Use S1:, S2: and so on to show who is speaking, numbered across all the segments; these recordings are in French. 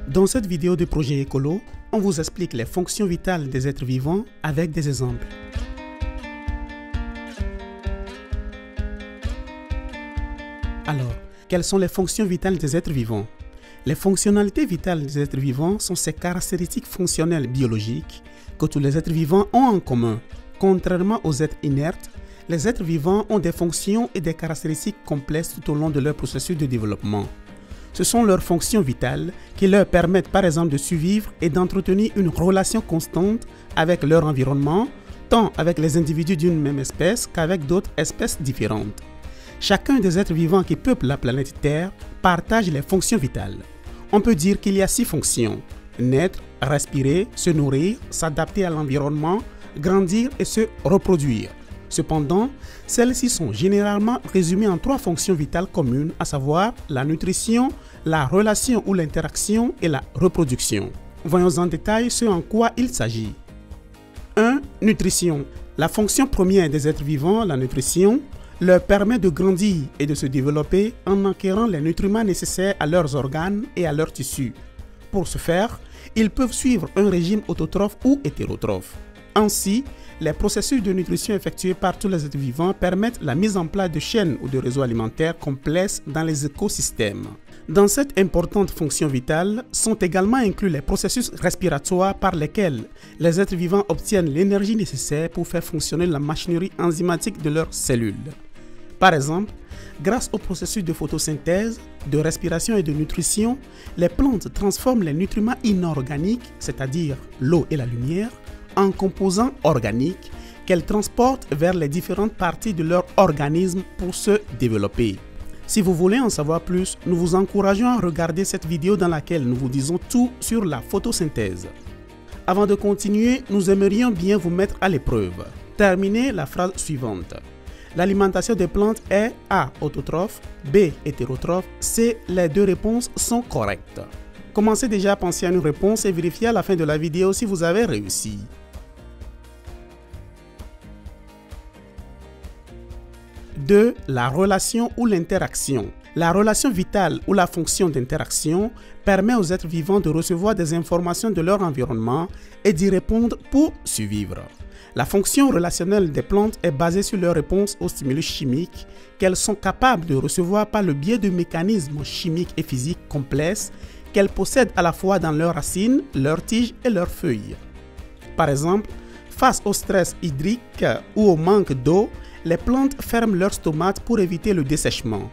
S1: Dans cette vidéo de Projet Écolo, on vous explique les fonctions vitales des êtres vivants avec des exemples. Alors, quelles sont les fonctions vitales des êtres vivants? Les fonctionnalités vitales des êtres vivants sont ces caractéristiques fonctionnelles biologiques que tous les êtres vivants ont en commun. Contrairement aux êtres inertes, les êtres vivants ont des fonctions et des caractéristiques complexes tout au long de leur processus de développement. Ce sont leurs fonctions vitales qui leur permettent par exemple de survivre et d'entretenir une relation constante avec leur environnement, tant avec les individus d'une même espèce qu'avec d'autres espèces différentes. Chacun des êtres vivants qui peuplent la planète Terre partage les fonctions vitales. On peut dire qu'il y a 6 fonctions: naître, respirer, se nourrir, s'adapter à l'environnement, grandir et se reproduire. Cependant, celles-ci sont généralement résumées en 3 fonctions vitales communes, à savoir la nutrition, la relation ou l'interaction et la reproduction. Voyons en détail ce en quoi il s'agit. 1. Nutrition. La fonction première des êtres vivants, la nutrition, leur permet de grandir et de se développer en acquérant les nutriments nécessaires à leurs organes et à leurs tissus. Pour ce faire, ils peuvent suivre un régime autotrophe ou hétérotrophe. Ainsi, les processus de nutrition effectués par tous les êtres vivants permettent la mise en place de chaînes ou de réseaux alimentaires complexes dans les écosystèmes. Dans cette importante fonction vitale sont également inclus les processus respiratoires par lesquels les êtres vivants obtiennent l'énergie nécessaire pour faire fonctionner la machinerie enzymatique de leurs cellules. Par exemple, grâce au processus de photosynthèse, de respiration et de nutrition, les plantes transforment les nutriments inorganiques, c'est-à-dire l'eau et la lumière, en composants organiques qu'elles transportent vers les différentes parties de leur organisme pour se développer. Si vous voulez en savoir plus, nous vous encourageons à regarder cette vidéo dans laquelle nous vous disons tout sur la photosynthèse. Avant de continuer, nous aimerions bien vous mettre à l'épreuve. Terminez la phrase suivante. L'alimentation des plantes est A. Autotrophe, B. Hétérotrophe, C. Les 2 réponses sont correctes. Commencez déjà à penser à une réponse et vérifiez à la fin de la vidéo si vous avez réussi. 2. La relation ou l'interaction. La relation vitale ou la fonction d'interaction permet aux êtres vivants de recevoir des informations de leur environnement et d'y répondre pour survivre. La fonction relationnelle des plantes est basée sur leur réponse aux stimulus chimiques qu'elles sont capables de recevoir par le biais de mécanismes chimiques et physiques complexes qu'elles possèdent à la fois dans leurs racines, leurs tiges et leurs feuilles. Par exemple, face au stress hydrique ou au manque d'eau, les plantes ferment leurs stomates pour éviter le dessèchement.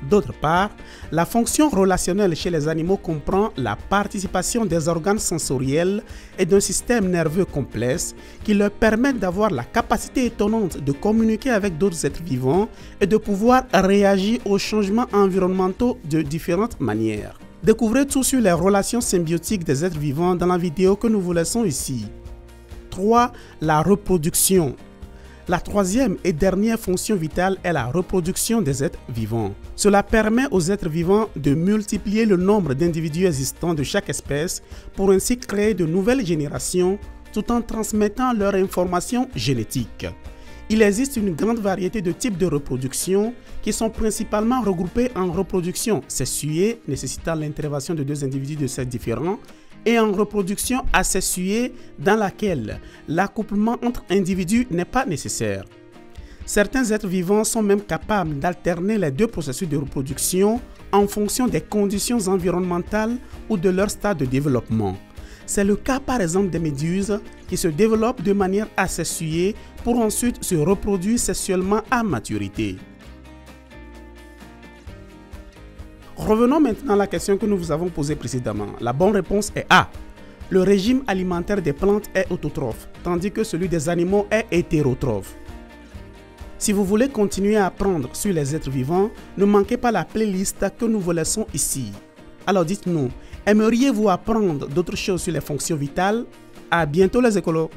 S1: D'autre part, la fonction relationnelle chez les animaux comprend la participation des organes sensoriels et d'un système nerveux complexe qui leur permettent d'avoir la capacité étonnante de communiquer avec d'autres êtres vivants et de pouvoir réagir aux changements environnementaux de différentes manières. Découvrez tout sur les relations symbiotiques des êtres vivants dans la vidéo que nous vous laissons ici. 3. La reproduction. La 3e et dernière fonction vitale est la reproduction des êtres vivants. Cela permet aux êtres vivants de multiplier le nombre d'individus existants de chaque espèce pour ainsi créer de nouvelles générations tout en transmettant leur information génétique. Il existe une grande variété de types de reproduction qui sont principalement regroupés en reproduction sexuée nécessitant l'intervention de 2 individus de sexes différents et en reproduction asexuée dans laquelle l'accouplement entre individus n'est pas nécessaire. Certains êtres vivants sont même capables d'alterner les 2 processus de reproduction en fonction des conditions environnementales ou de leur stade de développement. C'est le cas par exemple des méduses qui se développent de manière asexuée pour ensuite se reproduire sexuellement à maturité. Revenons maintenant à la question que nous vous avons posée précédemment. La bonne réponse est A. Le régime alimentaire des plantes est autotrophe, tandis que celui des animaux est hétérotrophe. Si vous voulez continuer à apprendre sur les êtres vivants, ne manquez pas la playlist que nous vous laissons ici. Alors dites-nous, aimeriez-vous apprendre d'autres choses sur les fonctions vitales? À bientôt les écolos!